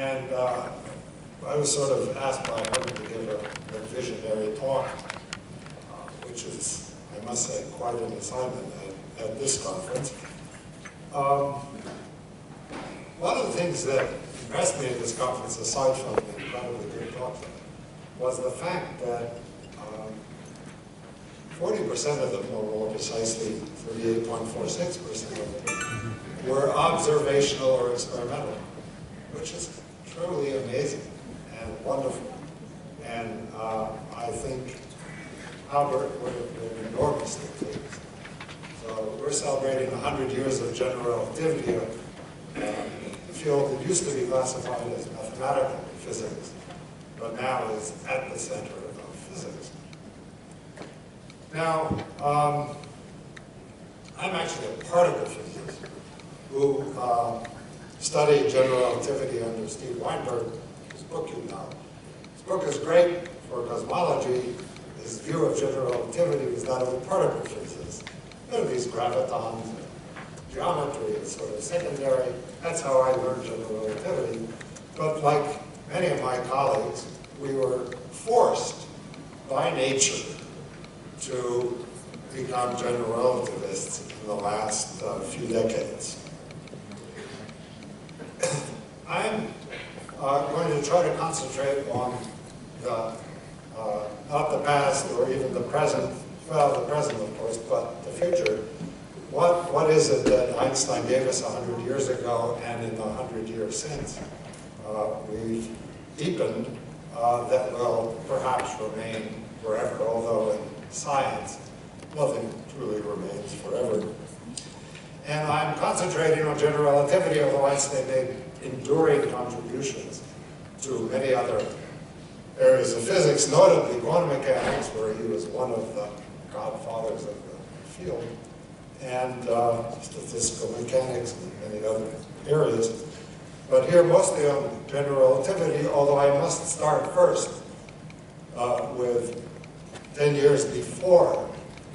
And I was sort of asked by her to give a visionary talk, which is, I must say, quite an assignment at this conference. One of the things that impressed me at this conference, aside from the incredibly good talk, was the fact that 40% of them, or more precisely 38.46% of them, were observational or experimental, which is truly amazing and wonderful. And I think Albert would have been enormously pleased. So we're celebrating 100 years of general relativity, a field that used to be classified as mathematical physics, but now is at the center of physics. Now, I'm actually a particle physicist who studied general relativity under Steve Weinberg, whose book you know. His book is great for cosmology. His view of general relativity was that of a particle physicist. There are these gravitons and geometry is sort of secondary. That's how I learned general relativity. But like many of my colleagues, we were forced by nature to become general relativists in the last few decades. I'm going to try to concentrate on the, not the past or even the present, well, the present of course, but the future. What is it that Einstein gave us 100 years ago and in the 100 years since we've deepened that will perhaps remain forever, although in science nothing truly remains forever. And I'm concentrating on general relativity, although Einstein made enduring contributions to many other areas of physics, notably quantum mechanics, where he was one of the godfathers of the field, and statistical mechanics and many other areas. But here mostly on general relativity, although I must start first with 10 years before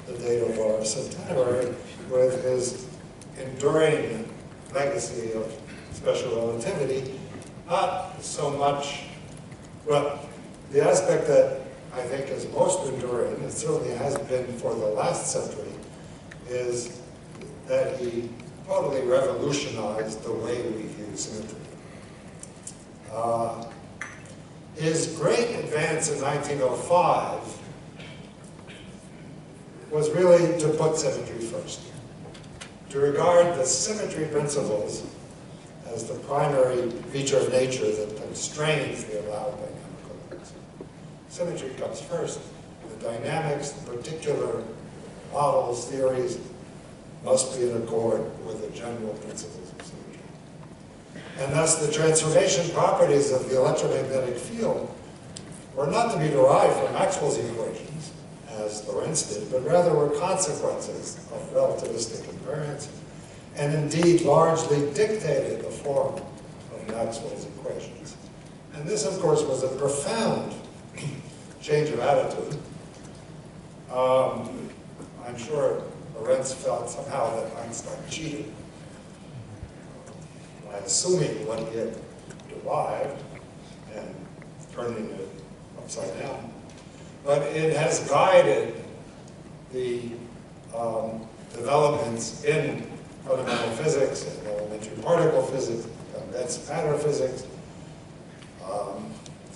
the date of our centenary, with his enduring legacy of special relativity. Not so much, well, the aspect that I think is most enduring, and certainly has been for the last century, is that he totally revolutionized the way we view symmetry. His great advance in 1905 was really to put symmetry first, to regard the symmetry principles as the primary feature of nature that constrains the allowed dynamical limits. Symmetry comes first. The dynamics, the particular models, theories, must be in accord with the general principles of symmetry. And thus the transformation properties of the electromagnetic field were not to be derived from Maxwell's equations, as Lorentz did, but rather were consequences of relativistic invariance, and indeed largely dictated the form of Maxwell's equations. And this, of course, was a profound change of attitude. I'm sure Lorentz felt somehow that Einstein cheated by assuming what he had derived and turning it upside down. But it has guided the developments in fundamental physics and elementary particle physics, condensed matter physics,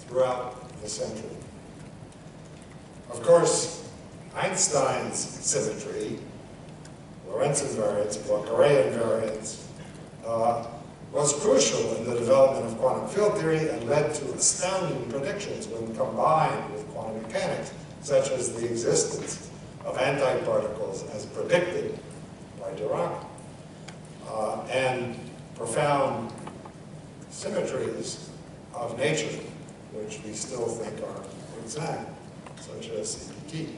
throughout the century. Of course, Einstein's symmetry, Lorentz invariance, Poincare invariance, was crucial in the development of quantum field theory and led to astounding predictions when combined with quantum mechanics, such as the existence of antiparticles as predicted by Dirac, and profound symmetries of nature, which we still think are exact, such as CPT.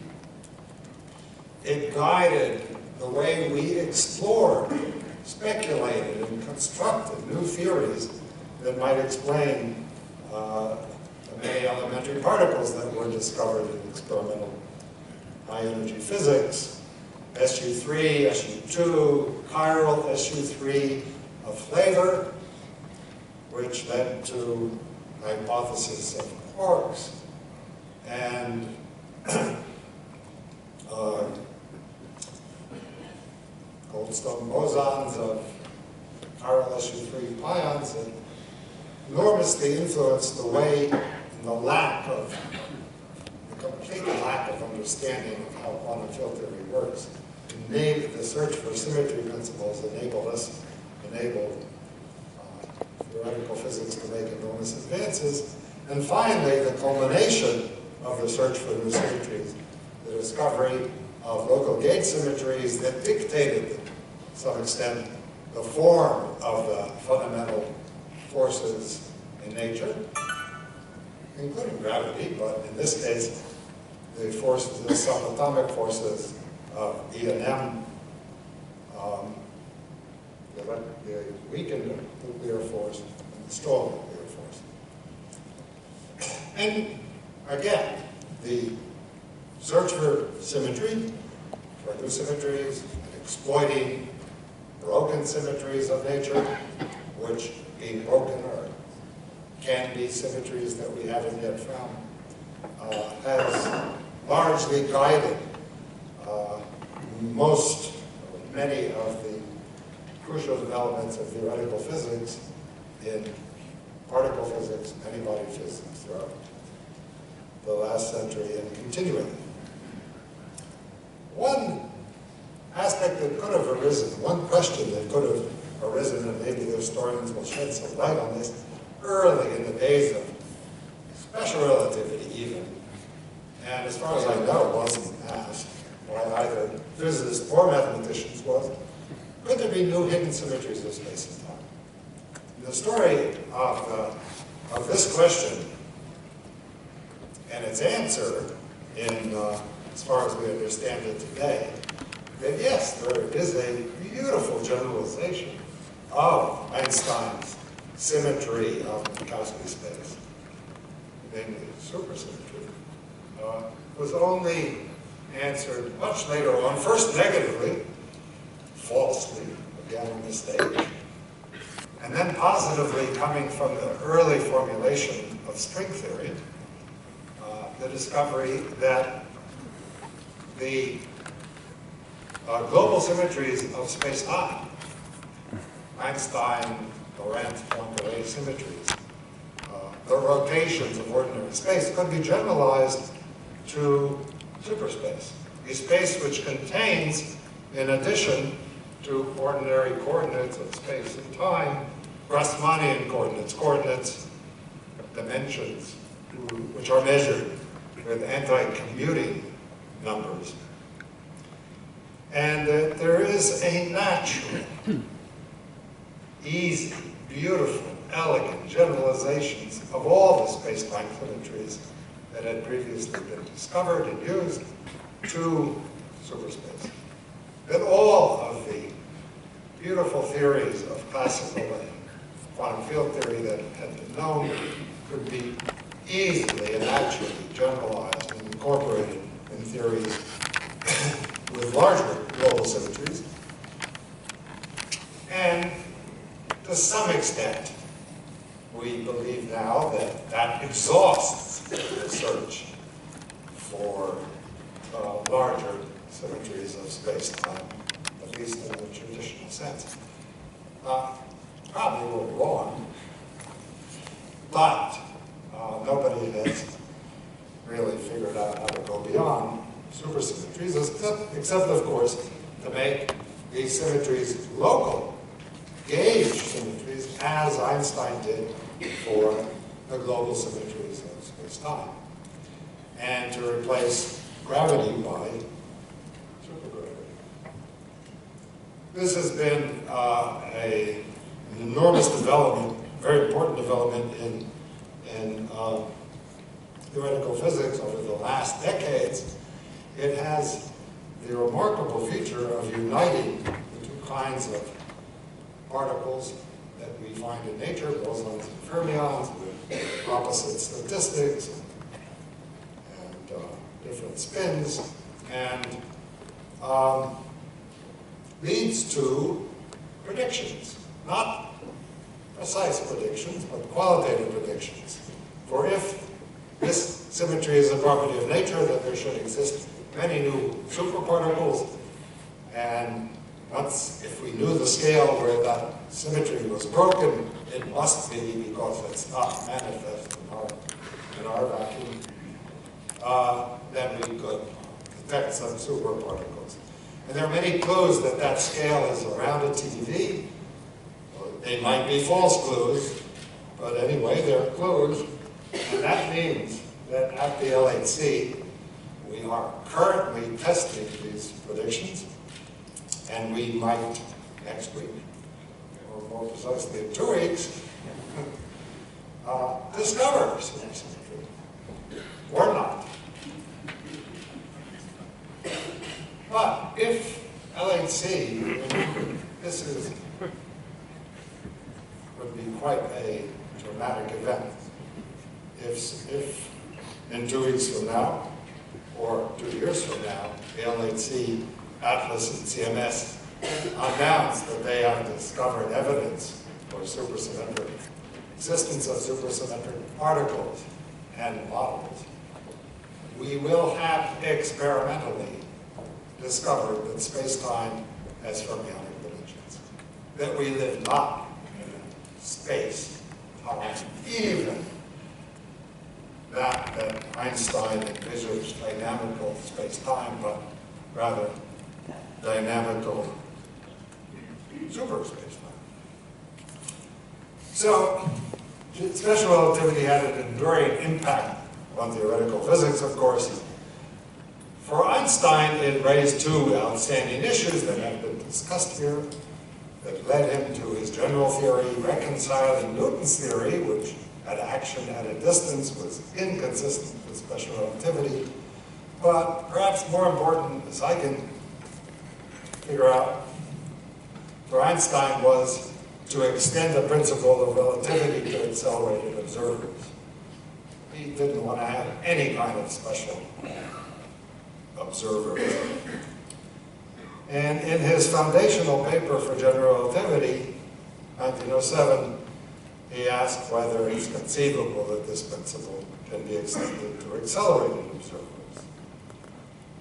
It guided the way we explored, speculated, and constructed new theories that might explain the many elementary particles that were discovered in experimental high-energy physics. SU3, SU2, chiral SU3 of flavor, which led to the hypothesis of quarks and Goldstone bosons of chiral SU3 pions that enormously influenced the way and the complete lack of understanding of how quantum field theory works. The search for symmetry principles enabled theoretical physics to make enormous advances. And finally, the culmination of the search for new symmetries, the discovery of local gauge symmetries that dictated, to some extent, the form of the fundamental forces in nature, including gravity, but in this case, the forces, the subatomic forces of E and M, the weakened nuclear force and the strong nuclear force. And again, the search for symmetry, for new symmetries, and exploiting broken symmetries of nature, which being broken or can be symmetries that we haven't yet found, has largely guided many of the crucial developments of theoretical physics in particle physics, many-body physics throughout the last century and continuing. One aspect that could have arisen, one question that could have arisen, and maybe the historians will shed some light on this, early in the days of special relativity even, and as far as I know, wasn't asked by either physicists or mathematicians, was, could there be new hidden symmetries of space and time? The story of this question and its answer, as far as we understand it today, that yes, there is a beautiful generalization of Einstein's symmetry of Minkowski space, namely supersymmetry, was only answered much later on, first negatively, falsely, again a mistake, and then positively coming from the early formulation of string theory, the discovery that the global symmetries of space-time, Einstein, Lorentz, Poincaré symmetries, the rotations of ordinary space could be generalized to superspace, a space which contains, in addition to ordinary coordinates of space and time, Grassmannian coordinates, dimensions, which are measured with anti-commuting numbers. And there is a natural, easy, beautiful, elegant generalizations of all the space-time symmetries that had previously been discovered and used to superspace. That all of the beautiful theories of classical and quantum field theory that had been known could be easily and naturally generalized and incorporated in theories with larger global symmetries. And to some extent, we believe now that that exhausts the search for larger symmetries of space-time, at least in the traditional sense. Probably we're wrong, but nobody has really figured out how to go beyond supersymmetries, except of course, to make these symmetries local, gauge symmetries, as Einstein did for the global symmetries of space-time, and to replace gravity by supergravity. This has been an enormous development, very important development in theoretical physics over the last decades. It has the remarkable feature of uniting the two kinds of particles that we find in nature, bosons and fermions, with opposite statistics and different spins, and leads to predictions, not precise predictions, but qualitative predictions. For if this symmetry is a property of nature, then there should exist many new superparticles, and if we knew the scale where that symmetry was broken, it must be because it's not manifest in our vacuum, then we could detect some superparticles. And there are many clues that that scale is around a TV. They might be false clues, but anyway, they're clues. And that means that at the LHC, we are currently testing these predictions, and we might next week, or more precisely in 2 weeks, discover some symmetry, or not. But if LHC, this would be quite a dramatic event. If in 2 weeks from now, or 2 years from now, the LHC, Atlas, and CMS announce that they have discovered evidence for supersymmetric existence of supersymmetric particles and models, we will have experimentally discovered that space-time has fermionic dimensions, that we live not in space, time, even that Einstein envisaged dynamical space-time, but rather dynamical super space-time. So, special relativity had an enduring impact on theoretical physics, of course. For Einstein, it raised two outstanding issues that have been discussed here that led him to his general theory, reconciling Newton's theory, which at action at a distance was inconsistent with special relativity. But perhaps more important, as I can figure out, for Einstein was to extend the principle of relativity to accelerated observers. He didn't want to have any kind of special observer. And in his foundational paper for general relativity, 1907, he asked whether it's conceivable that this principle can be extended to accelerated observers.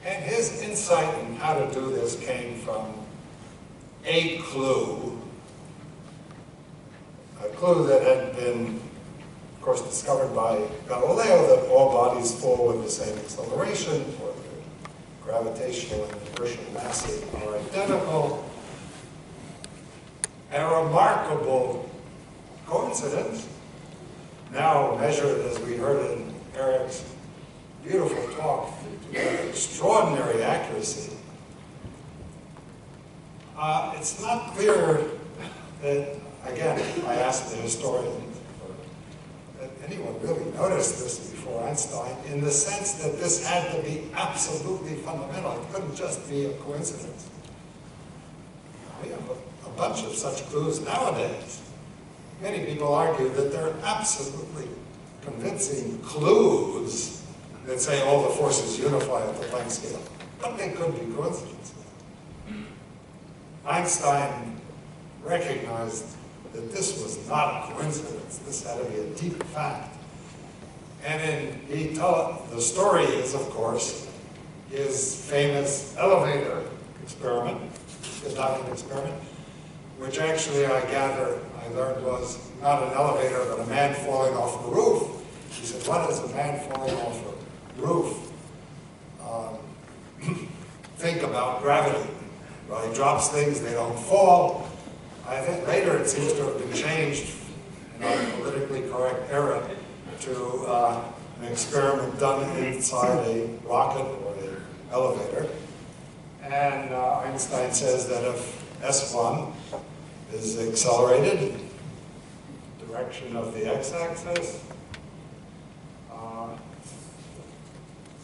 And his insight in how to do this came from a clue that had been, of course, discovered by Galileo, that all bodies fall with the same acceleration, or the gravitational and inertial masses are identical. A remarkable coincidence, now measured, as we heard in Eric's beautiful talk, with extraordinary accuracy. It's not clear that, again, I asked the historian, that anyone really noticed this before Einstein, in the sense that this had to be absolutely fundamental. It couldn't just be a coincidence. We have a bunch of such clues nowadays. Many people argue that they're absolutely convincing clues that say all the forces unify at the Planck scale, but they could be coincidences. Einstein recognized that this was not a coincidence. This had to be a deep fact. And the story is, of course, his famous elevator experiment, the Dawkins experiment, which actually I learned was not an elevator, but a man falling off a roof. He said, what is a man falling off a roof? Think about gravity. Well, he drops things, they don't fall. I think later it seems to have been changed in our politically correct era to an experiment done inside a rocket or an elevator. And Einstein says that if S1 is accelerated, direction of the x-axis,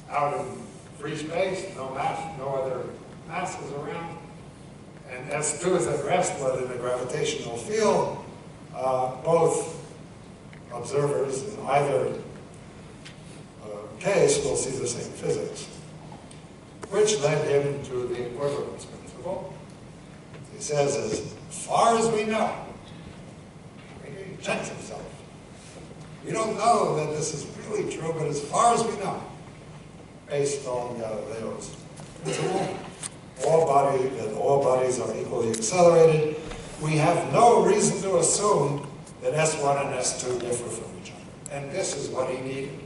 out in free space, no other masses around, and S2 is at rest, but in a gravitational field, both observers in either case will see the same physics, which led him to the equivalence principle. He says, as far as we know, checks himself. We don't know that this is really true, but as far as we know, based on Galileo's principle, all bodies are equally accelerated. We have no reason to assume that S1 and S2 differ from each other. And this is what he needed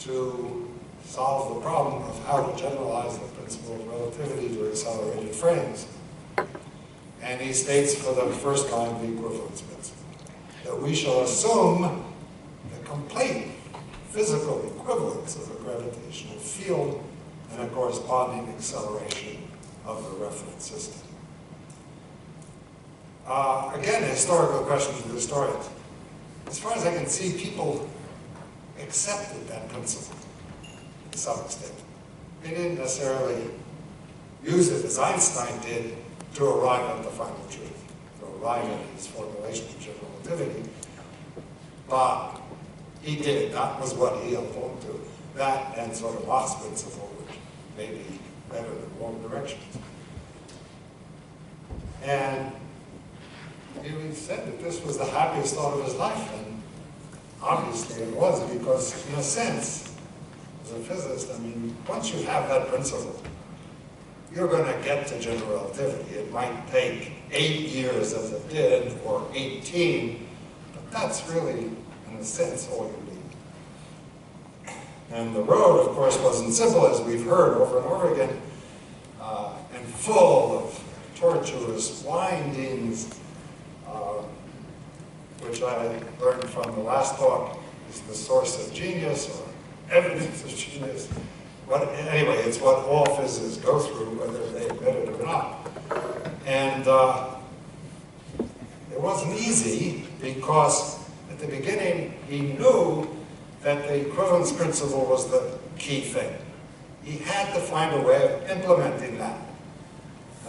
to solve the problem of how to generalize the principle of relativity to accelerated frames. And he states for the first time the equivalence principle, that we shall assume the complete physical equivalence of a gravitational field and a corresponding acceleration of the reference system. Again, a historical question for the historians. As far as I can see, people accepted that principle to some extent. They didn't necessarily use it as Einstein did to arrive at the final truth, to arrive at his formulation of general relativity, but he did. That was what he held on to. That and sort of Mach's principle, which may be better than wrong directions. And he said that this was the happiest thought of his life, and obviously it was, because in a sense, as a physicist, I mean, once you have that principle, you're going to get to general relativity. It might take 8 years as it did, or 18, but that's really, in a sense, all you need. And the road, of course, wasn't simple, as we've heard over and over again, and full of tortuous windings, which I learned from the last talk is the source of genius, or evidence of genius. But anyway, it's what all physicists go through, whether they admit it or not. And it wasn't easy, because at the beginning he knew that the equivalence principle was the key thing. He had to find a way of implementing that.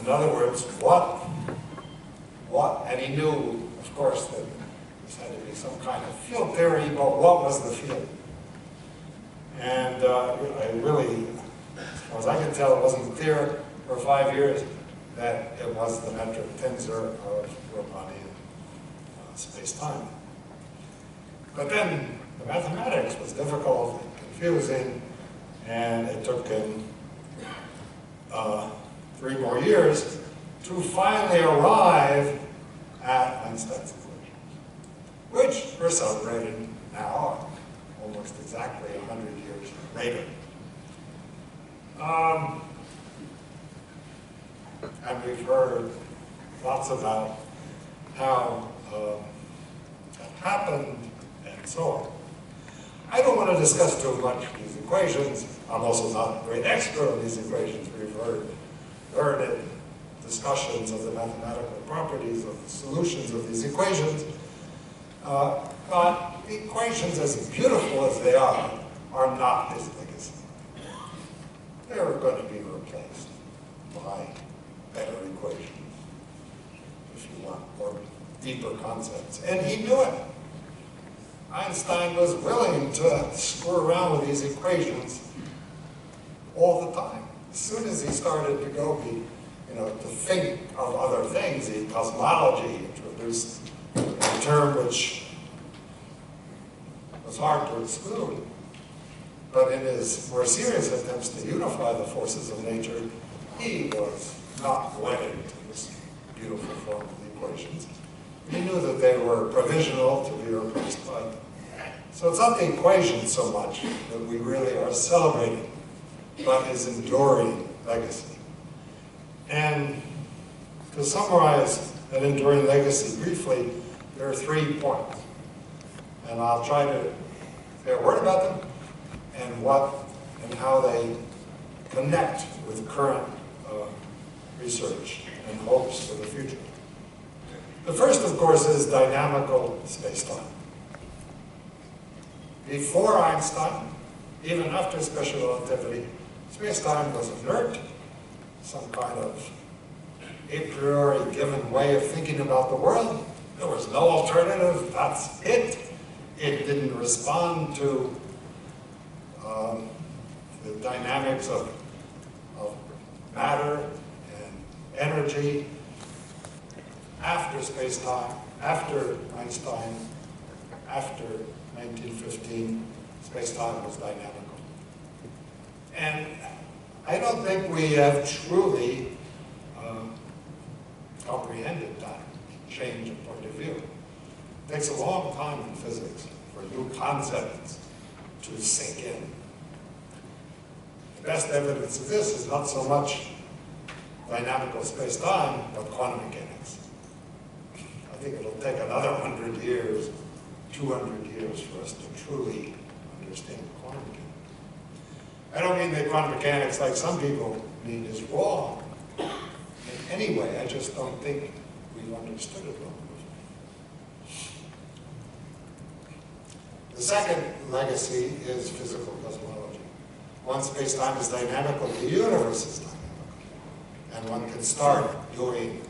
In other words, and he knew, of course, that this had to be some kind of field theory, but what was the field? And I really, as far as I can tell, it wasn't clear for 5 years that it was the metric tensor of Riemannian space-time. But then the mathematics was difficult and confusing, and it took him 3 more years to finally arrive at Einstein's equation, which we're celebrating now, almost exactly 100 years later. And we've heard lots about how that happened and so on. I don't want to discuss too much these equations. I'm also not a great expert on these equations. We've heard learned discussions of the mathematical properties of the solutions of these equations. But the equations, as beautiful as they are not his legacy. They're going to be replaced by better equations, if you want, or deeper concepts. And he knew it. Einstein was willing to screw around with these equations all the time. As soon as he started to go, to think of other things, cosmology introduced a term which was hard to exclude. But in his more serious attempts to unify the forces of nature, he was not wedded to this beautiful form of the equations. He knew that they were provisional to be replaced by. So it's not the equation so much that we really are celebrating, but his enduring legacy. And to summarize that enduring legacy briefly, there are 3 points. And I'll try to say a word about them and how they connect with current research and hopes for the future. The first, of course, is dynamical spacetime. Before Einstein, even after special relativity, spacetime was inert, some kind of a priori given way of thinking about the world. There was no alternative, that's it. It didn't respond to the dynamics of matter and energy. After space-time, after Einstein, after 1915, space-time was dynamical. And I don't think we have truly comprehended that change of point of view. It takes a long time in physics for new concepts to sink in. The best evidence of this is not so much dynamical space-time, but quantum mechanics. I think it'll take another 100 years, 200 years for us to truly understand quantum mechanics. I don't mean that quantum mechanics, like some people mean, is wrong in any way. I just don't think we've understood it well. The second legacy is physical cosmology. Once space-time is dynamical, the universe is dynamical. And one can start doing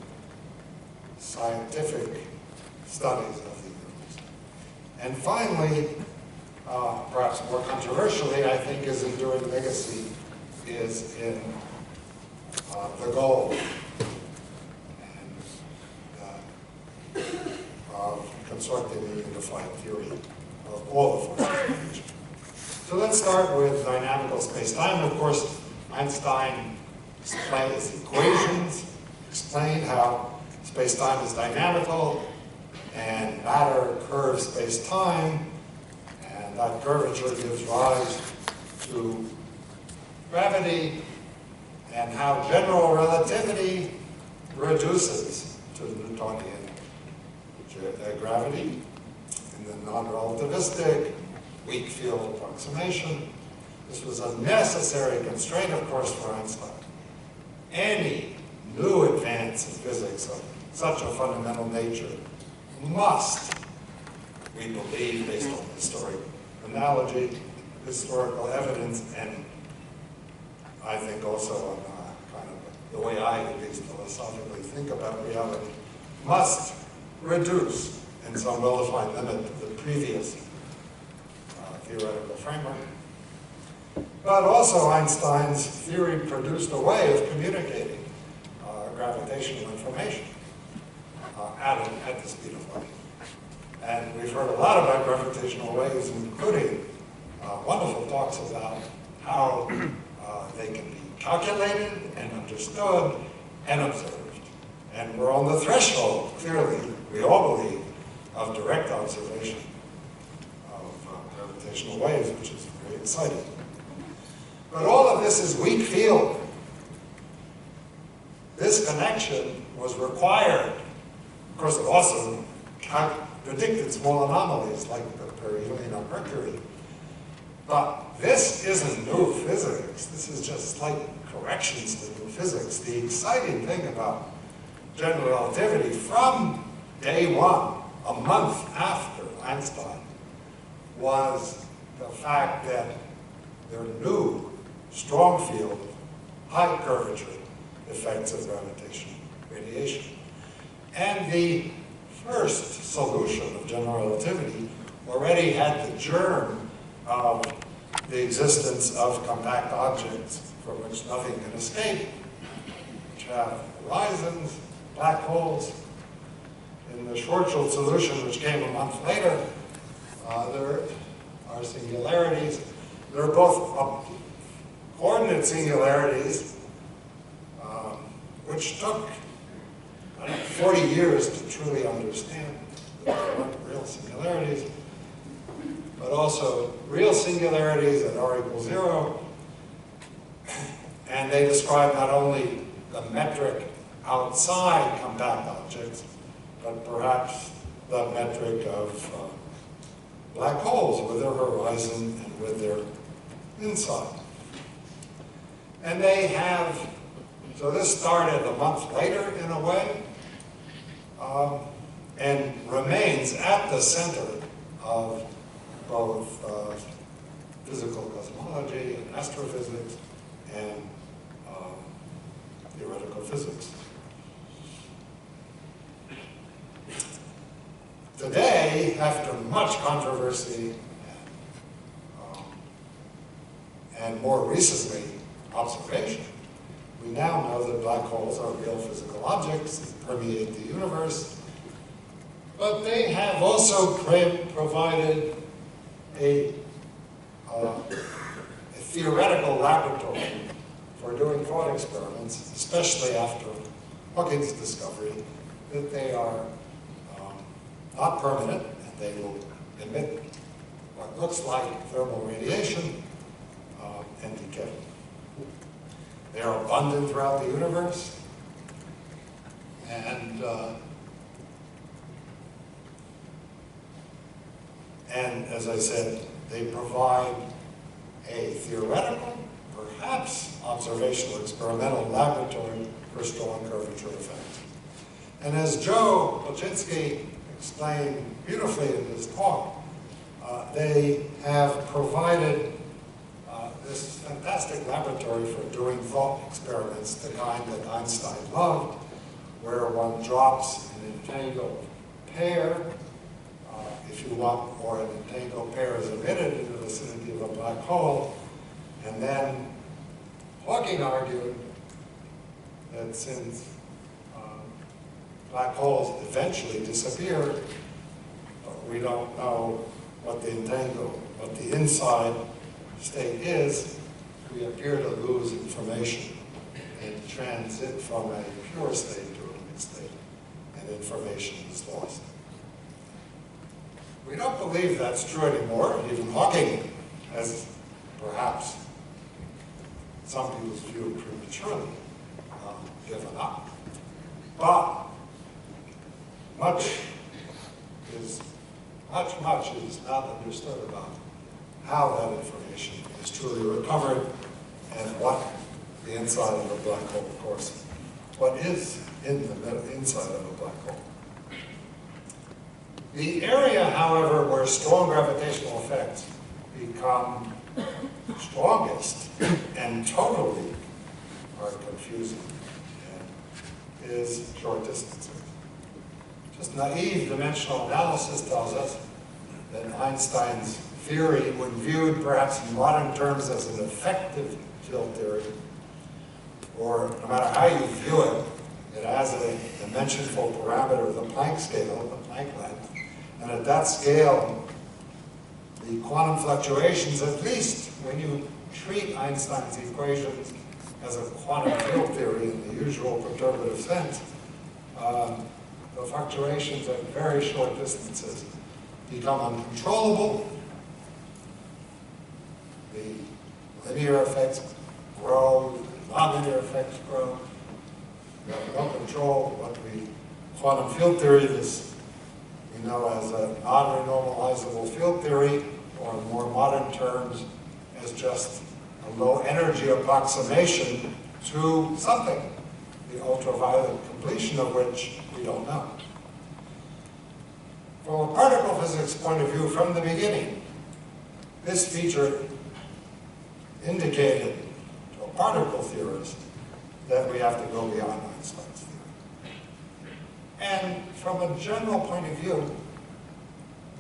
scientific studies of the universe. And finally, perhaps more controversially, I think, his enduring legacy is in the goal of constructing a unified theory of all the forces of nature. So let's start with dynamical space-time. Of course, Einstein explained his equations, explained how space-time is dynamical, and matter curves space-time, and that curvature gives rise to gravity, and how general relativity reduces to Newtonian gravity in the non-relativistic weak field approximation. This was a necessary constraint, of course, for Einstein. Any new advance in physics of such a fundamental nature must, we believe, based on historic analogy, historical evidence, and I think also on kind of the way I, at least philosophically, think about reality, must reduce in some well-defined limit to the previous theoretical framework. But also Einstein's theory produced a way of communicating gravitational information at the speed of light. And we've heard a lot about gravitational waves, including wonderful talks about how they can be calculated and understood and observed. And we're on the threshold, clearly, we all believe, of direct observation of gravitational waves, which is very exciting. But all of this is weak field. This connection was required. Of course, it also predicted small anomalies like the perihelion of Mercury. But this isn't new physics. This is just slight corrections to new physics. The exciting thing about general relativity from day one, a month after Einstein, was the fact that there are new, strong field, high curvature effects of gravitational radiation. And the first solution of general relativity already had the germ of the existence of compact objects from which nothing can escape, which have horizons, black holes. In the Schwarzschild solution, which came a month later, there are singularities. There are both coordinate singularities, which took 40 years to truly understand. There weren't real singularities, but also real singularities at r equals 0. And they describe not only the metric outside compact objects, but perhaps the metric of black holes with their horizon and with their inside. And they have, so this started a month later in a way, and remains at the center of both physical cosmology and astrophysics and theoretical physics. Today, after much controversy and more recently observation, we now know that black holes are real physical objects that permeate the universe. But they have also provided a theoretical laboratory for doing thought experiments, especially after Hawking's discovery that they are not permanent and they will emit what looks like thermal radiation and decay. They are abundant throughout the universe, and as I said, they provide a theoretical, perhaps observational experimental laboratory for strong curvature effects. And as Joe Polchinski explained beautifully in his talk, they have provided this fantastic laboratory for doing thought experiments, the kind that Einstein loved, where one drops an entangled pair, if you want, or an entangled pair is emitted in the vicinity of a black hole, and then Hawking argued that since black holes eventually disappear, we don't know what the inside state is, we appear to lose information and transit from a pure state to a mixed state, and information is lost. We don't believe that's true anymore. Even Hawking has perhaps some people's view prematurely given up. But much is not understood about how that information is truly recovered and what the inside of a black hole, of course, what is in the inside of a black hole. The area, however, where strong gravitational effects become strongest and totally are confusing is short distances. Just naive dimensional analysis tells us that Einstein's theory, when viewed perhaps in modern terms as an effective field theory, or no matter how you view it, it has a dimensionful parameter, the Planck scale, the Planck length, and at that scale, the quantum fluctuations, at least when you treat Einstein's equations as a quantum field theory in the usual perturbative sense, the fluctuations at very short distances become uncontrollable. The linear effects grow, the nonlinear effects grow. We have no control. What we quantum field theory, this we know as a non-renormalizable field theory, or in more modern terms, as just a low energy approximation to something, the ultraviolet completion of which we don't know. From a particle physics point of view, from the beginning, this feature indicated to a particle theorist that we have to go beyond Einstein's theory. And from a general point of view,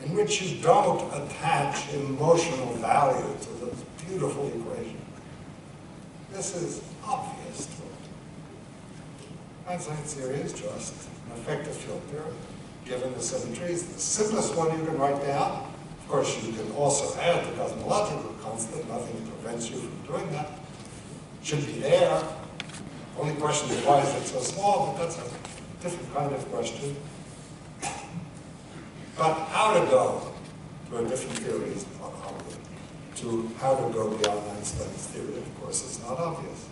in which you don't attach emotional value to this beautiful equation, this is obvious to us. Einstein's theory is just an effective field theory, given the symmetries. The simplest one you can write down. Of course, you can also add the cosmological constant. Nothing prevents you from doing that. It should be there. Only question is, why is it so small? But that's a different kind of question. But how to go to a different theory is not obvious. To how to go beyond Einstein's theory, of course, is not obvious.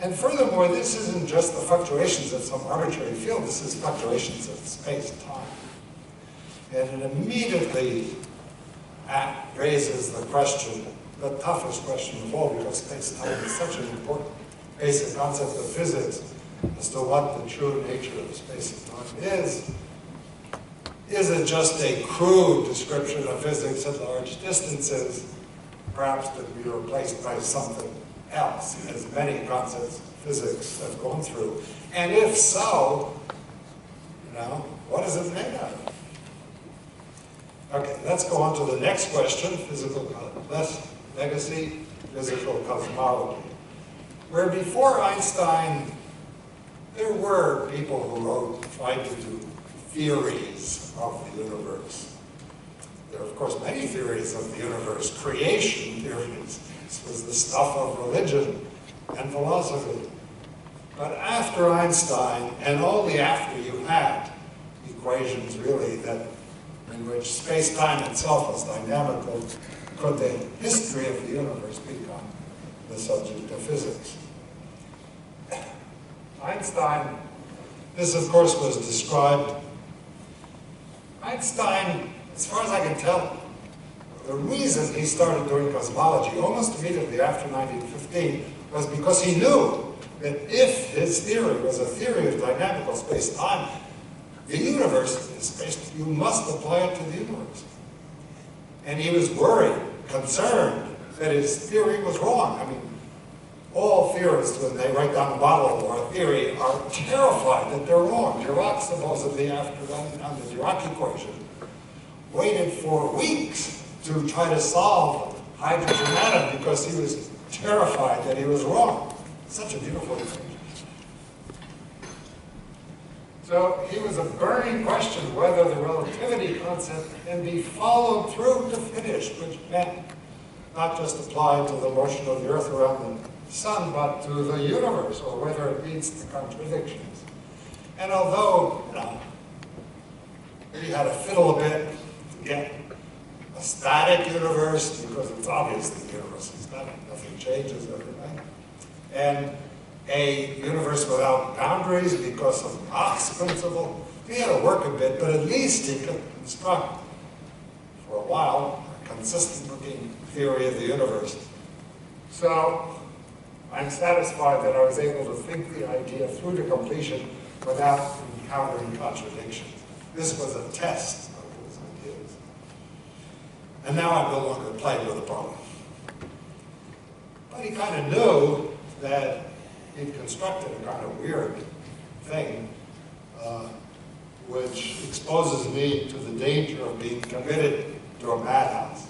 And furthermore, this isn't just the fluctuations of some arbitrary field, this is fluctuations of space-time. And it immediately raises the question, the toughest question of all, because space-time is such an important basic concept of physics as to what the true nature of space and time is. Is it just a crude description of physics at large distances, perhaps to be replaced by something else, as many concepts of physics have gone through? And if so, what is it made out of? Okay, let's go on to the next question, legacy, physical cosmology. Where before Einstein, there were people who tried to do theories of the universe. There are, of course, many theories of the universe, creation theories. This was the stuff of religion and philosophy. But after Einstein, and only after you had equations really in which space-time itself was dynamical, could the history of the universe become the subject of physics. Einstein, this of course was described. Einstein, as far as I can tell, the reason he started doing cosmology almost immediately after 1915 was because he knew that if his theory was a theory of dynamical space-time, the universe is space, you must apply it to the universe. And he was worried, concerned, that his theory was wrong. I mean, all theorists, when they write down a model or a theory, are terrified that they're wrong. Dirac, supposedly, after writing down the Dirac equation, waited for weeks to try to solve hydrogen atom because he was terrified that he was wrong. Such a beautiful equation. So he was a burning question whether the relativity concept can be followed through to finish, which meant not just applied to the motion of the Earth around the Sun, but to the universe, or whether it leads to contradictions. And although, he had to fiddle a bit to get a static universe, because it's obvious the universe is static, nothing changes every night, and a universe without boundaries because of Mach's principle. He had to work a bit, but at least he could construct, for a while, a consistent-looking theory of the universe. So I'm satisfied that I was able to think the idea through to completion without encountering contradictions. This was a test of his ideas. And now I'm no longer playing with the problem. But he kind of knew that he'd constructed a kind of weird thing, which exposes me to the danger of being committed to a madhouse.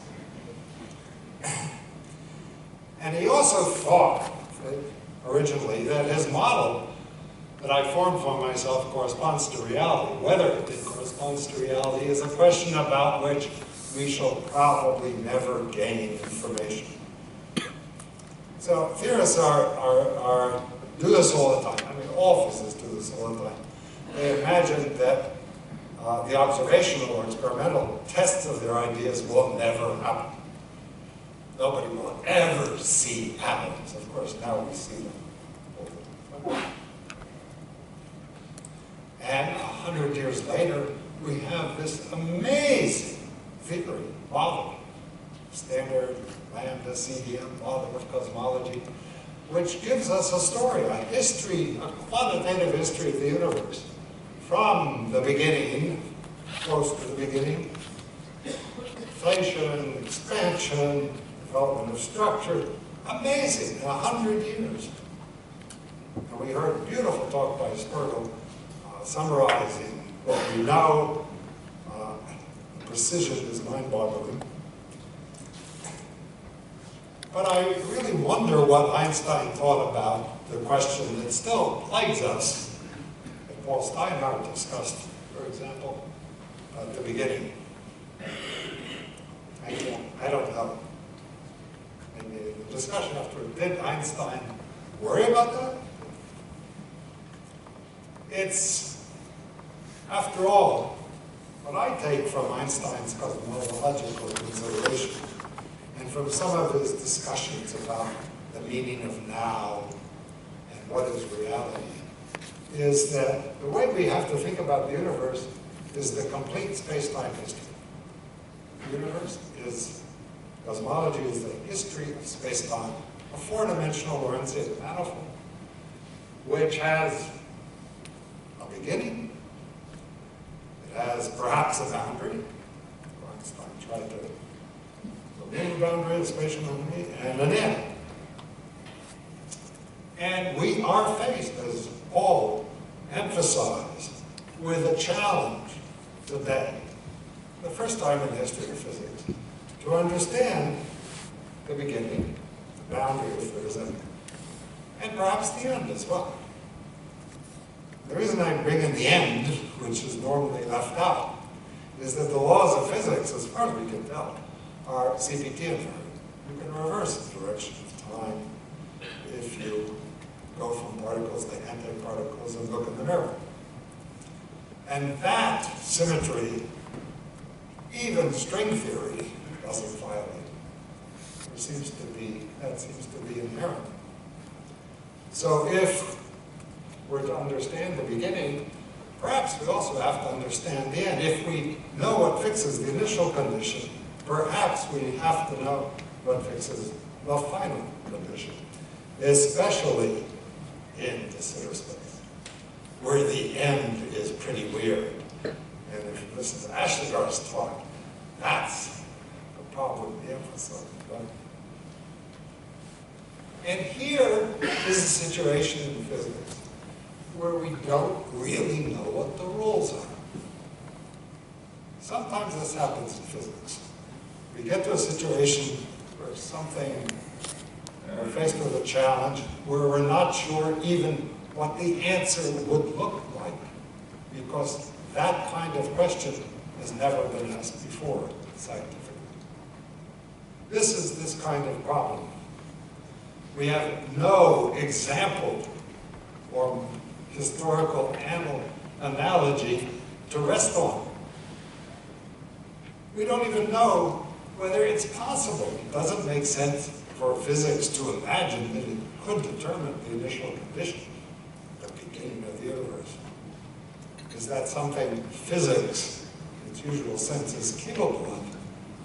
And he also thought, originally, that his model that I formed for myself corresponds to reality. Whether it corresponds to reality is a question about which we shall probably never gain information. So theorists do this all the time. I mean, all physicists do this all the time. They imagine that the observational or experimental tests of their ideas will never happen. Nobody will ever see atoms. Of course, now we see them all the time. And 100 years later, we have this amazing theory, model, standard lambda CDM model of cosmology, which gives us a story, a history, a quantitative history of the universe. From the beginning, close to the beginning, inflation, expansion, development of structure, amazing, in 100 years. And we heard a beautiful talk by Spergel summarizing what we know. The precision is mind-boggling. But I really wonder what Einstein thought about the question that still plagues us, that Paul Steinhardt discussed, for example, at the beginning. I don't know. Maybe the discussion afterward, did Einstein worry about that? It's, after all, what I take from Einstein's cosmological consideration, and from some of his discussions about the meaning of now and what is reality, is that the way we have to think about the universe is the complete space-time history. The universe is, cosmology is the history of space-time, a four-dimensional Lorentzian manifold, which has a beginning, it has perhaps a boundary. Einstein tried to remove the boundary, the spatial boundary, and an end. And we are faced, as Paul emphasized, with a challenge today, the first time in the history of physics, to understand the beginning, the boundary if there is any, and perhaps the end as well. The reason I bring in the end, which is normally left out, is that the laws of physics, as far as we can tell, are CPT invariant. You can reverse the direction of time if you go from particles to antiparticles and look in the mirror. And that symmetry, even string theory doesn't violate. That seems to be inherent. So if we're to understand the beginning, perhaps we also have to understand the end. If we know what fixes the initial condition, perhaps we have to know what fixes the final condition, especially in de Sitter space, where the end is pretty weird. And if you listen to Ashlegar's talk, that's the problem he emphasized, right? And here is a situation in physics where we don't really know what the rules are. Sometimes this happens in physics. We get to a situation where we're faced with a challenge where we're not sure even what the answer would look like, because that kind of question has never been asked before scientifically. This is this kind of problem. We have no example or historical analogy to rest on. We don't even know whether it's possible. It doesn't make sense for physics to imagine that it could determine the initial condition, the beginning of the universe. Is that something physics, in its usual sense, is capable of?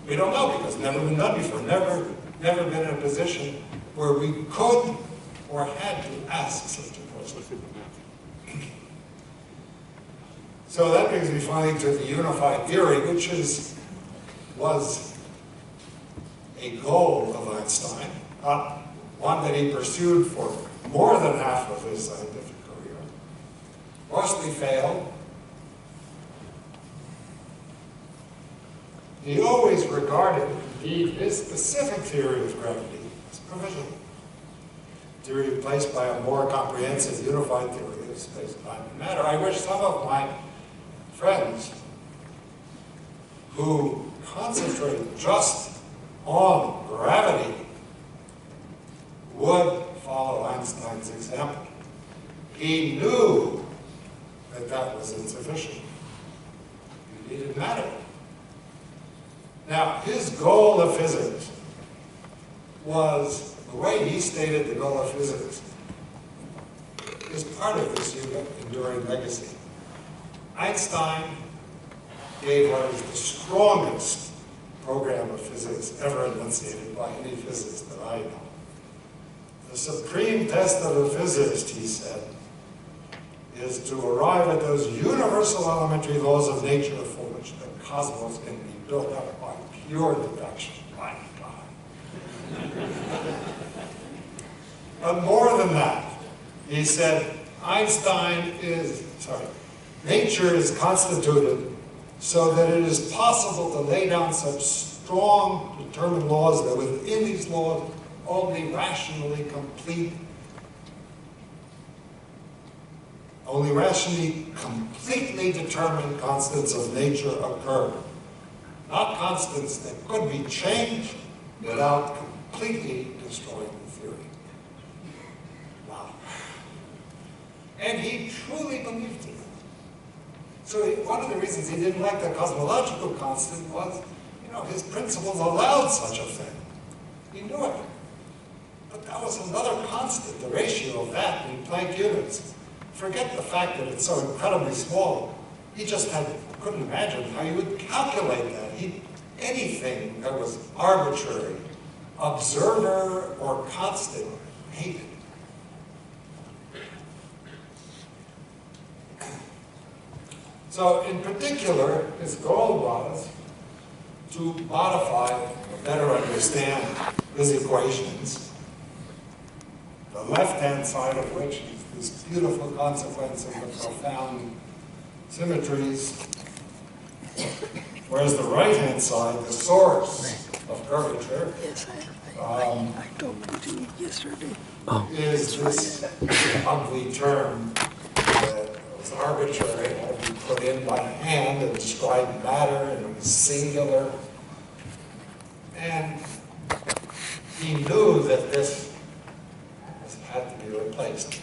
We don't know, because it's never been done before. Never been in a position where we could or had to ask such a question. So that brings me finally to the unified theory, which was a goal of Einstein, not one that he pursued for more than half of his scientific career. Mostly failed. He always regarded, indeed, his specific theory of gravity as provisional. Theory replaced by a more comprehensive, unified theory of space, time, and matter. I wish some of my friends who concentrate just on gravity would follow Einstein's example. He knew that that was insufficient. He needed matter. Now, his goal of physics was, the way he stated the goal of physics is part of this enduring legacy. Einstein gave what is the strongest program of physics ever enunciated by any physicist that I know. The supreme test of a physicist, he said, is to arrive at those universal elementary laws of nature for which the cosmos can be built up by pure deduction. My God. But more than that, he said, nature is constituted so that it is possible to lay down such strong, determined laws that within these laws, only rationally completely determined constants of nature occur. Not constants that could be changed without completely destroying the theory. Wow. And he truly believed it. So one of the reasons he didn't like the cosmological constant was, his principles allowed such a thing. He knew it. But that was another constant, the ratio of that in Planck units. Forget the fact that it's so incredibly small. He just couldn't imagine how you would calculate that. Anything that was arbitrary, observer, or constant, hated. So in particular, his goal was to modify or better understand his equations, the left-hand side of which is this beautiful consequence of the profound symmetries, whereas the right-hand side, the source of curvature, I talked to you yesterday. is this ugly term that was arbitrary, it had to be put in by hand and described matter, and it was singular. And he knew that this had to be replaced.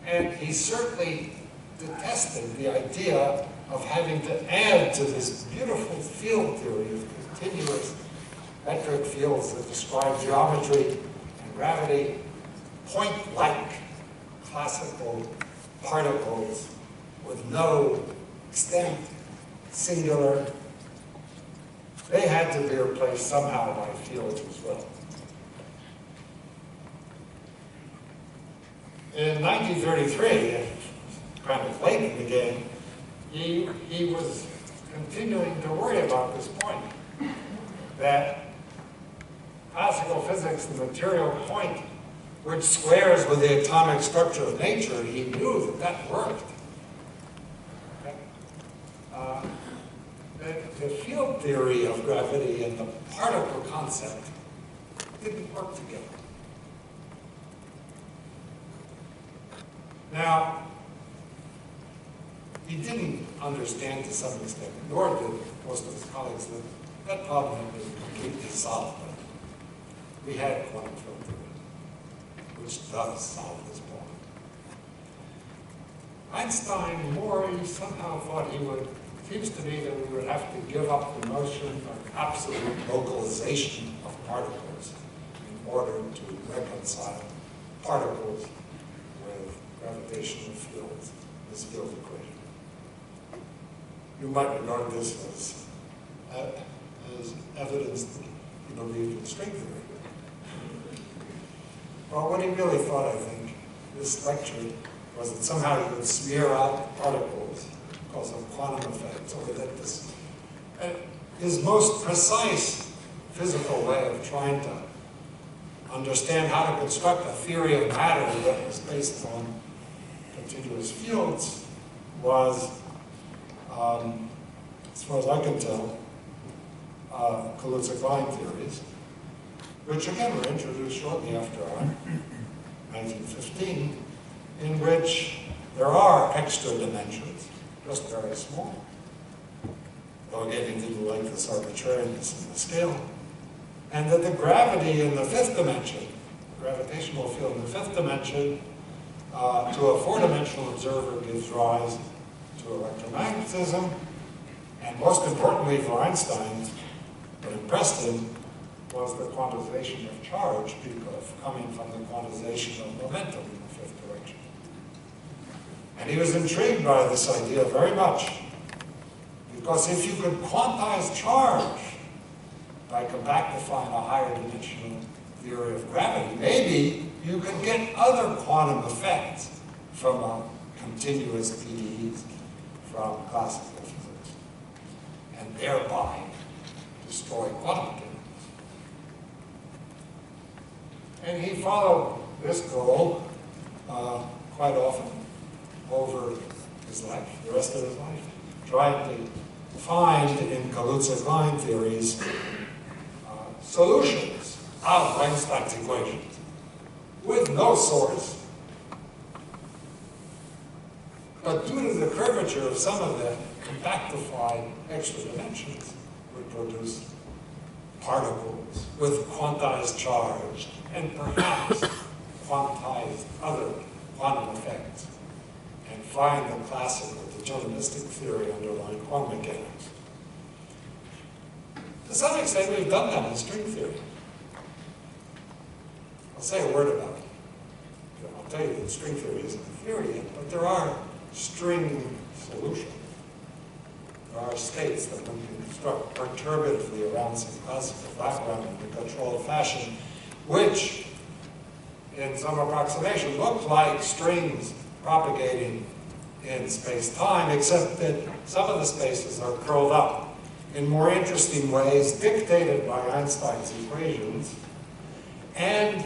And he certainly detested the idea of having to add to this beautiful field theory of continuous metric fields that describe geometry and gravity, point-like classical particles with no extent, singular. They had to be replaced somehow by fields as well. In 1933, kind of late in the game, he was continuing to worry about this point, that classical physics, the material point, which squares with the atomic structure of nature, he knew that that worked. Okay? The field theory of gravity and the particle concept didn't work together. Now, he didn't understand to some extent, nor did most of his colleagues, that that problem had been completely solved. We had quantum field theory, which does solve this problem. Einstein, more, he somehow thought he would, it seems to me that we would have to give up the notion of absolute localization of particles in order to reconcile particles with gravitational fields, this field equation. You might regard this as evidence that you believed in string theory. Well, what he really thought, I think, this lecture, was that somehow he could smear out particles because of quantum effects, or that this, his most precise physical way of trying to understand how to construct a theory of matter that was based on continuous fields was, as far as I can tell, Kaluza-Klein theories, which again were introduced shortly after 1915, in which there are extra dimensions, just very small. Though again, he didn't like this arbitrariness in the scale. And that the gravity in the fifth dimension, the gravitational field in the fifth dimension, to a four-dimensional observer gives rise to electromagnetism. And most importantly for Einstein, what impressed him was the quantization of charge, because coming from the quantization of momentum in the fifth direction. And he was intrigued by this idea very much, because if you could quantize charge by compactifying a higher dimensional theory of gravity, maybe you could get other quantum effects from continuous PDEs from classical physics, and thereby destroy quantum mechanics. And he followed this goal quite often over his life, the rest of his life, trying to find in Kaluza-Klein theories solutions of Einstein's equations with no source. But due to the curvature of some of the compactified extra dimensions, would produce particles with quantized charge and perhaps quantized other quantum effects, and find the classical deterministic theory underlying quantum mechanics. To some extent, we've done that in string theory. I'll say a word about it. I'll tell you that string theory isn't a theory yet, but there are string solutions. There are states that one can construct perturbatively around some classical background in a controlled fashion, which, in some approximation, look like strings propagating in space-time, except that some of the spaces are curled up in more interesting ways, dictated by Einstein's equations. And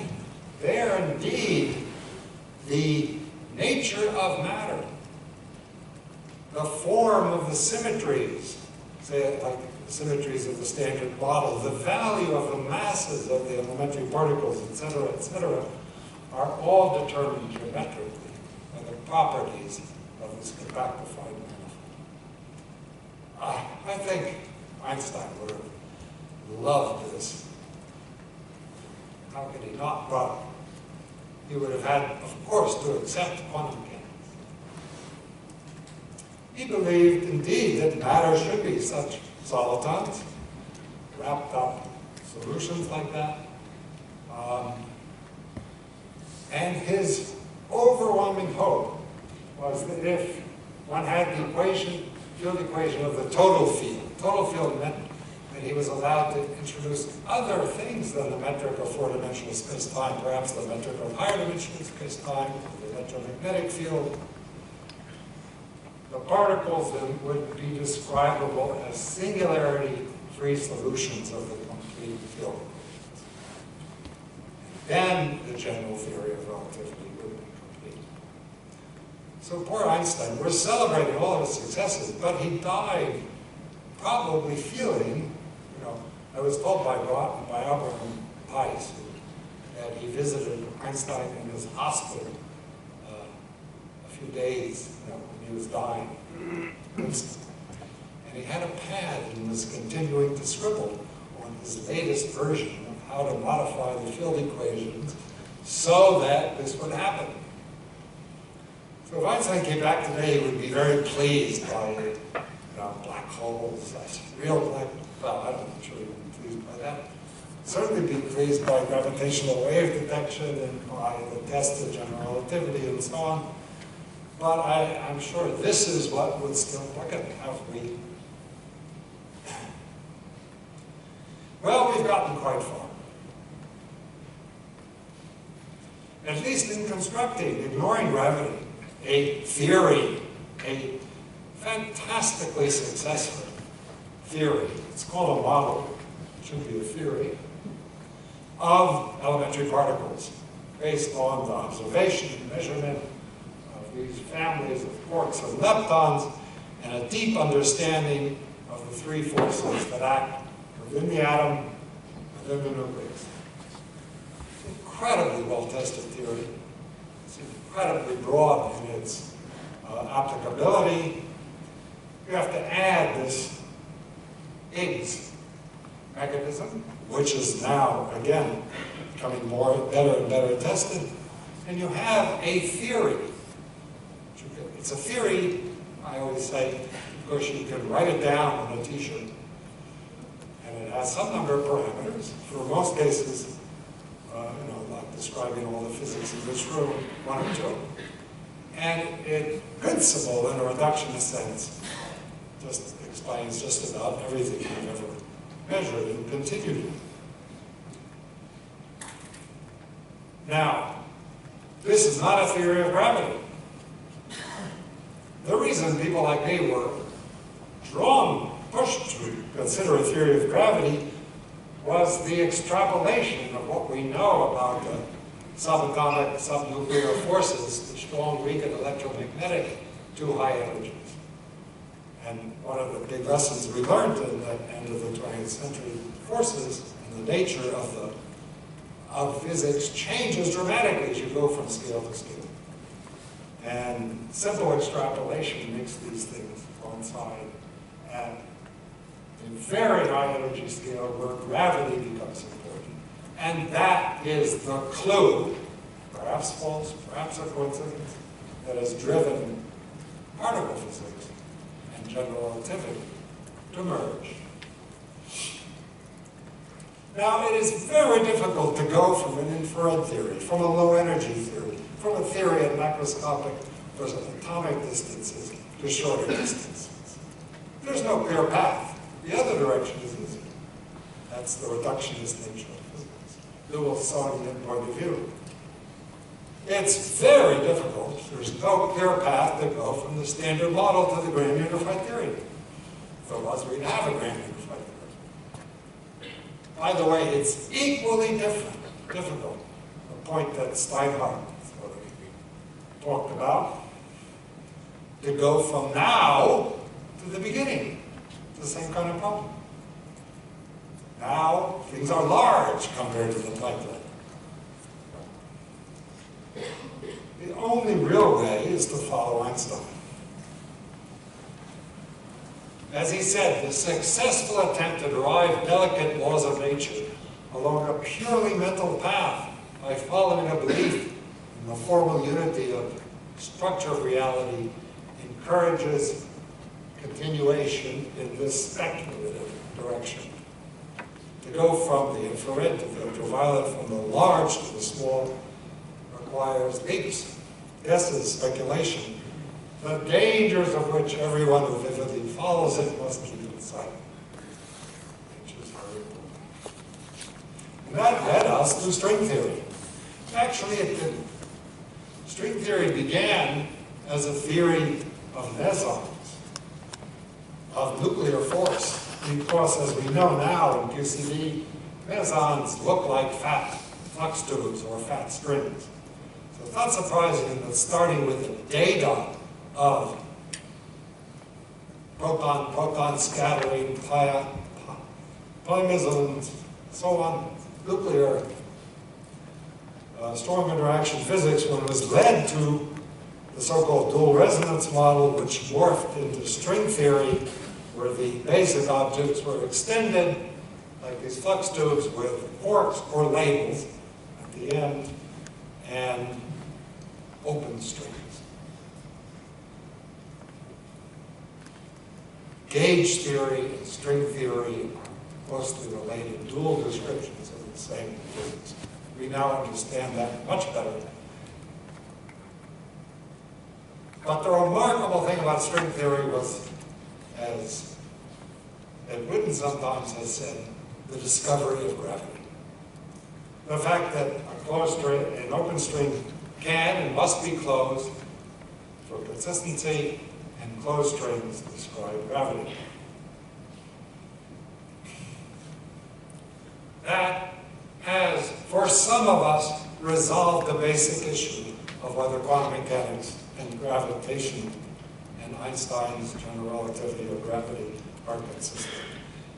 there, indeed, the nature of matter, the form of the symmetries, say like the symmetries of the standard model, the value of the masses of the elementary particles, etc., are all determined geometrically by the properties of this compactified manifold. I think Einstein would have loved this. How could he not? But he would have had, of course, to accept quantum mechanics. He believed, indeed, that matter should be such solitons, wrapped up solutions like that. And his overwhelming hope was that if one had the field equation of the total field meant that he was allowed to introduce other things than the metric of four-dimensional space-time, perhaps the metric of higher-dimensional space-time, the electromagnetic field. The particles then would be describable as singularity-free solutions of the complete field. Then the general theory of relativity would be complete. So poor Einstein, we're celebrating all of his successes, but he died probably feeling, I was told by Abraham Pais that he visited Einstein in his hospital a few days when he was dying. And he had a pad and was continuing to scribble on his latest version of how to modify the field equations so that this would happen. So if Einstein came back today, he would be very pleased by black holes, real black, well, I'm not sure he would be pleased by that. Certainly be pleased by gravitational wave detection and by the test of general relativity and so on. But I'm sure this is what would still look at have we. Well, we've gotten quite far. At least in constructing, ignoring gravity, a theory, a fantastically successful theory. It's called a model, it should be a theory, of elementary particles based on the observation and measurement of these families of quarks and leptons and a deep understanding of the three forces that act within the atom, within the nucleus. It's an incredibly well-tested theory. It's incredibly broad in its applicability. You have to add this Higgs mechanism, which is now, again, becoming better and better tested. And you have a theory. It's a theory, I always say, because you can write it down on a t-shirt. And it has some number of parameters. For most cases, not describing all the physics in this room, one or two. And in principle, in a reductionist sense, just explains just about everything you've ever measured and continued. Now, this is not a theory of gravity. The reason people like me were pushed to consider a theory of gravity was the extrapolation of what we know about the subatomic, subnuclear forces, the strong, weak, and electromagnetic, to high energies. And one of the big lessons we learned in the end of the 20th century forces and the nature of physics changes dramatically as you go from scale to scale. And simple extrapolation makes these things coincide at a very high energy scale where gravity becomes important. And that is the clue, perhaps false, perhaps a coincidence, that has driven particle physics and general relativity to merge. Now, it is very difficult to go from an infrared theory, from a low energy theory, from a theory at macroscopic versus atomic distances to shorter distances. There's no clear path. The other direction is easier. That's the reductionist nature of physics, the Wilsonian point of view. It's very difficult. There's no clear path to go from the standard model to the grand unified theory. If it was, we'd have a grand unified theory. By the way, it's equally difficult, the point that Steinhardt talked about, to go from now to the beginning. It's the same kind of problem. Now, things are large compared to the pipeline. The only real way is to follow Einstein. As he said, the successful attempt to derive delicate laws of nature along a purely mental path by following a belief in the formal unity of structure of reality encourages continuation in this speculative direction. To go from the infrared to the ultraviolet, from the large to the small, requires leaps, guesses, speculation, the dangers of which everyone who vividly follows it must keep in sight, which is very important. And that led us to string theory. Actually, it didn't. String theory began as a theory of mesons, of nuclear force, because as we know now in QCD, mesons look like fat flux tubes or fat strings. So it's not surprising that starting with the data of proton scattering, mesons, so on, nuclear strong interaction physics, when it was led to the so-called dual resonance model, which morphed into string theory, where the basic objects were extended, like these flux tubes, with forks or labels at the end, and open strings. Gauge theory and string theory are closely related, dual descriptions of the same physics. We now understand that much better. But the remarkable thing about string theory was, as Ed Witten sometimes has said, the discovery of gravity. The fact that a closed string, an open string can and must be closed for consistency, and closed strings describe gravity. That has, for some of us, resolved the basic issue of whether quantum mechanics and gravitation and Einstein's general relativity of gravity are consistent.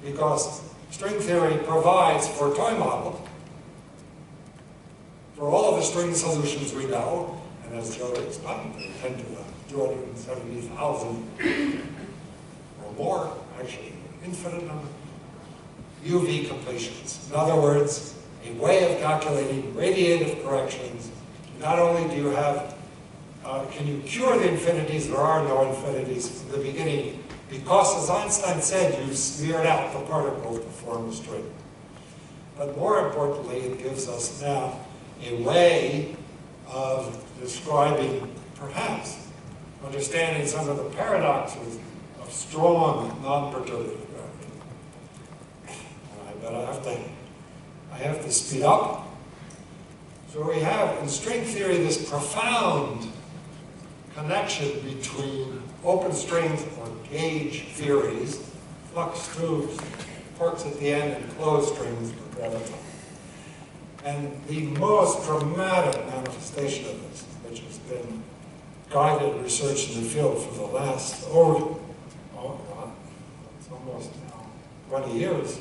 Because string theory provides for a toy model for all of the string solutions we know, and as Joe explained, they tend to the 270,000 or more, actually, infinite number, UV completions. In other words, a way of calculating radiative corrections. Not only do you have, can you cure the infinities, there are no infinities in the beginning, because as Einstein said, you smeared out the particles to form a string. But more importantly, it gives us now a way of describing, perhaps, understanding some of the paradoxes of strong, non-perturbative gravity. But I have to speed up. So we have in string theory this profound connection between open strings or gauge theories, flux tubes, forks at the end, and closed strings for gravity. And the most dramatic manifestation of this, which has been guided research in the field for the last, it's almost now 20 years,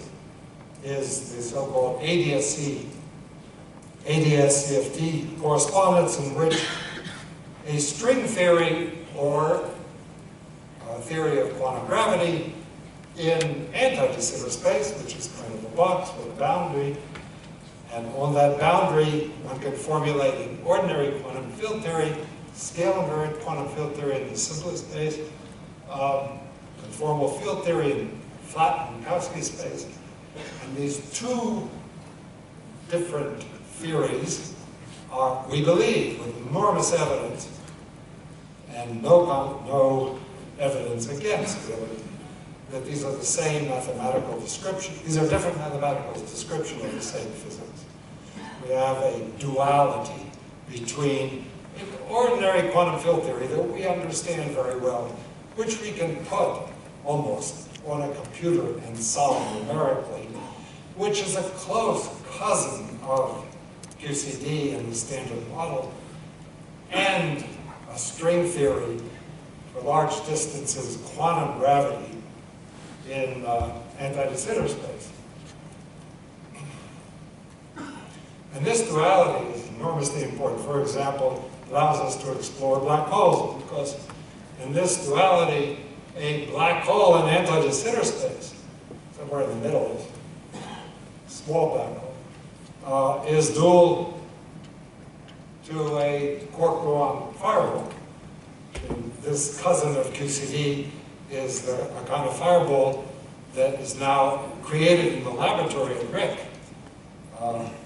is the so-called ADS-CFT correspondence, in which a string theory or a theory of quantum gravity in anti-de Sitter space, which is kind of a box with a boundary, and on that boundary one can formulate an ordinary quantum field theory, scale invariant quantum field theory in the simplest case, conformal field theory in flat Minkowski space. And these two different theories are, we believe, with enormous evidence, and no evidence against, really, that these are the same mathematical description. These are different mathematical description of the same physics. We have a duality between an ordinary quantum field theory that we understand very well, which we can put almost on a computer and solve numerically, which is a close cousin of QCD and the standard model, and a string theory for large distances, quantum gravity in anti-de Sitter space. And this duality is enormously important. For example, allows us to explore black holes, because in this duality, a black hole in anti-de Sitter space, somewhere in the middle, small black hole, is dual to a quark-gluon fireball. And this cousin of QCD is a kind of fireball that is now created in the laboratory at RIC,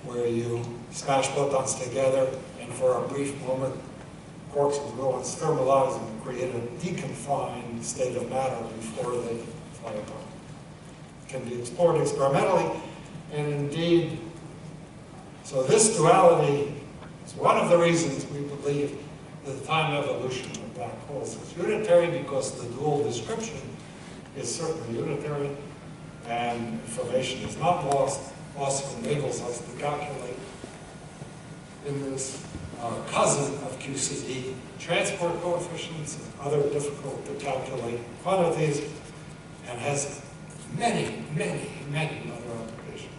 where you smash photons together, and for a brief moment, quarks and gluons thermalize and create a deconfined state of matter before they fly apart. It can be explored experimentally, and indeed, so this duality is one of the reasons we believe the time evolution of black holes is unitary, because the dual description is certainly unitary, and information is not lost. Also enables us to calculate in this cousin of QCD transport coefficients and other difficult to calculate quantities, and has many, many, many other applications.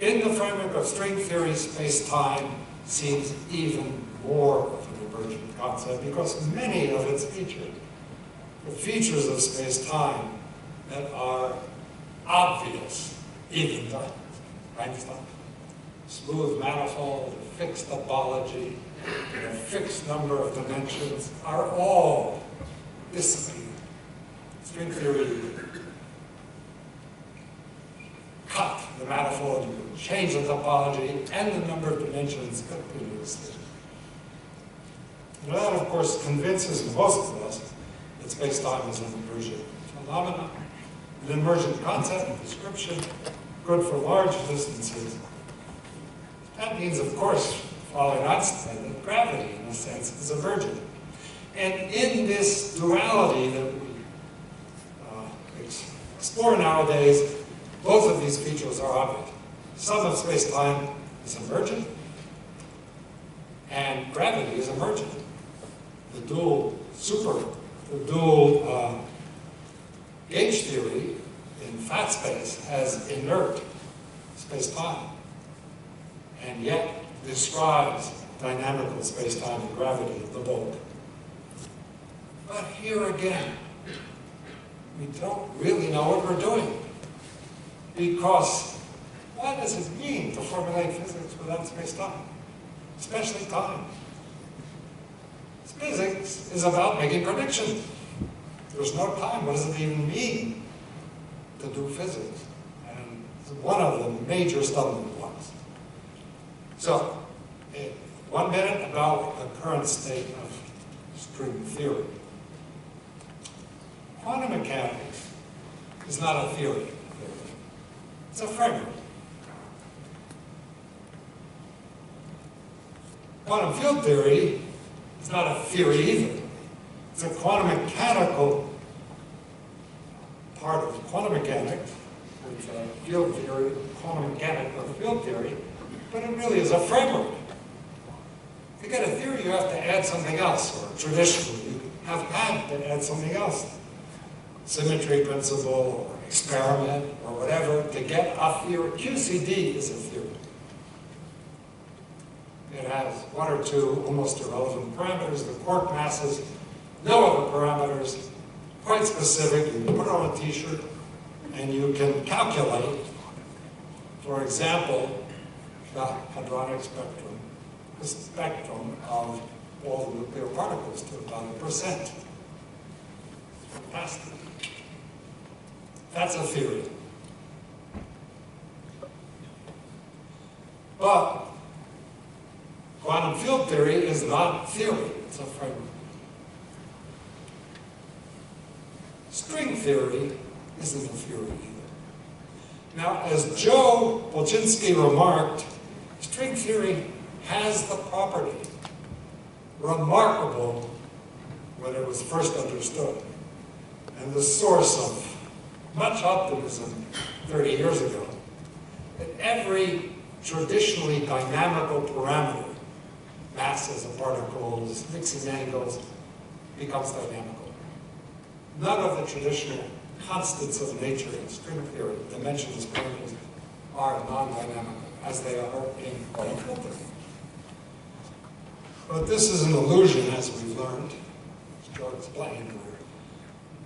In the framework of string theory, space-time seems even more of an emergent concept, because many of its features, the features of space-time that are obvious, even to Einstein, smooth manifold, a fixed topology, and a fixed number of dimensions, are all disappearing. String theory, cut the manifold, you can change the topology and the number of dimensions continuously. And that, of course, convinces most of us that space-time is an emergent phenomenon, an emergent concept, description, good for large distances. That means, of course, following Einstein, that gravity, in a sense, is emergent. And in this duality that we explore nowadays, both of these features are obvious. Some of space-time is emergent, and gravity is emergent. The dual gauge theory in fat space has inert space-time, and yet describes dynamical space-time and gravity in the bulk. But here again, we don't really know what we're doing. Because what does it mean to formulate physics without space-time? Especially time. Physics is about making predictions. There's no time. What does it even mean to do physics? And it's one of the major stumbling blocks. So, 1 minute about the current state of string theory. Quantum mechanics is not a theory. It's a framework. Quantum field theory is not a theory either. It's a quantum mechanical part of quantum mechanics. It's a field theory, quantum mechanics of field theory, but it really is a framework. To get a theory, you have to add something else, or traditionally, you have had to add something else. Symmetry principle, or experiment, or whatever, to get a theory. QCD is a theory. It has one or two almost irrelevant parameters, the quark masses, no other parameters, quite specific. You put it on a t-shirt, and you can calculate, for example, the hadronic spectrum, the spectrum of all the nuclear particles to about 1%. Fantastic. That's a theory. But quantum field theory is not theory, it's a framework. String theory isn't a theory either. Now, as Joe Polchinski remarked, string theory has the property, remarkable when it was first understood, and the source of much optimism 30 years ago, that every traditionally dynamical parameter, masses of particles, mixing angles, becomes dynamical. None of the traditional constants of nature in string theory, dimensionless parameters, are non-dynamical. as they are in white filters. But this is an illusion, as we've learned, as Joe explained, where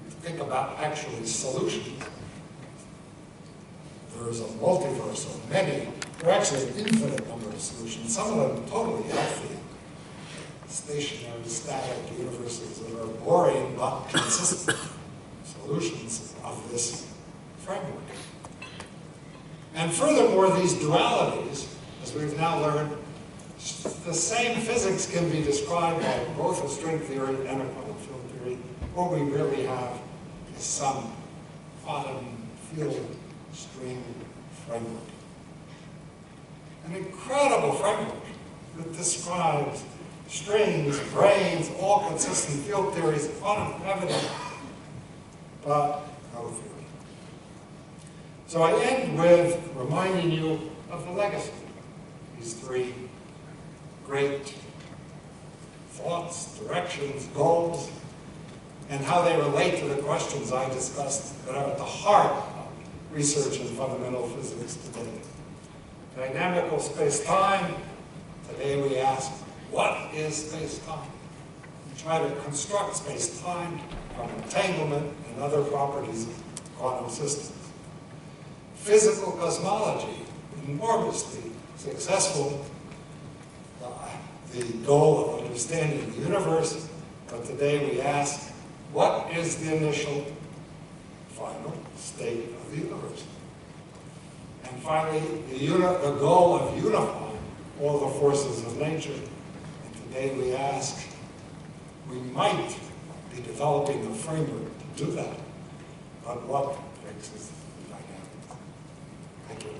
you think about actually solutions. There is a multiverse of many, there are actually an infinite number of solutions, some of them totally healthy, stationary, static universes that are boring but consistent solutions of this framework. And furthermore, these dualities, as we've now learned, the same physics can be described by both a string theory and a quantum field theory. What we really have is some quantum field string framework. An incredible framework that describes strings, branes, all consistent field theories, quantum gravity, but no theory. So I end with reminding you of the legacy. These three great thoughts, directions, goals, and how they relate to the questions I discussed that are at the heart of research in fundamental physics today. Dynamical space-time, today we ask, what is space-time? We try to construct space-time from entanglement and other properties of quantum systems. Physical cosmology, enormously successful, the goal of understanding the universe, but today we ask, what is the initial, final state of the universe? And finally, the goal of unifying all the forces of nature. And today we ask, we might be developing a framework to do that, but what fixes the dynamics? Thank you.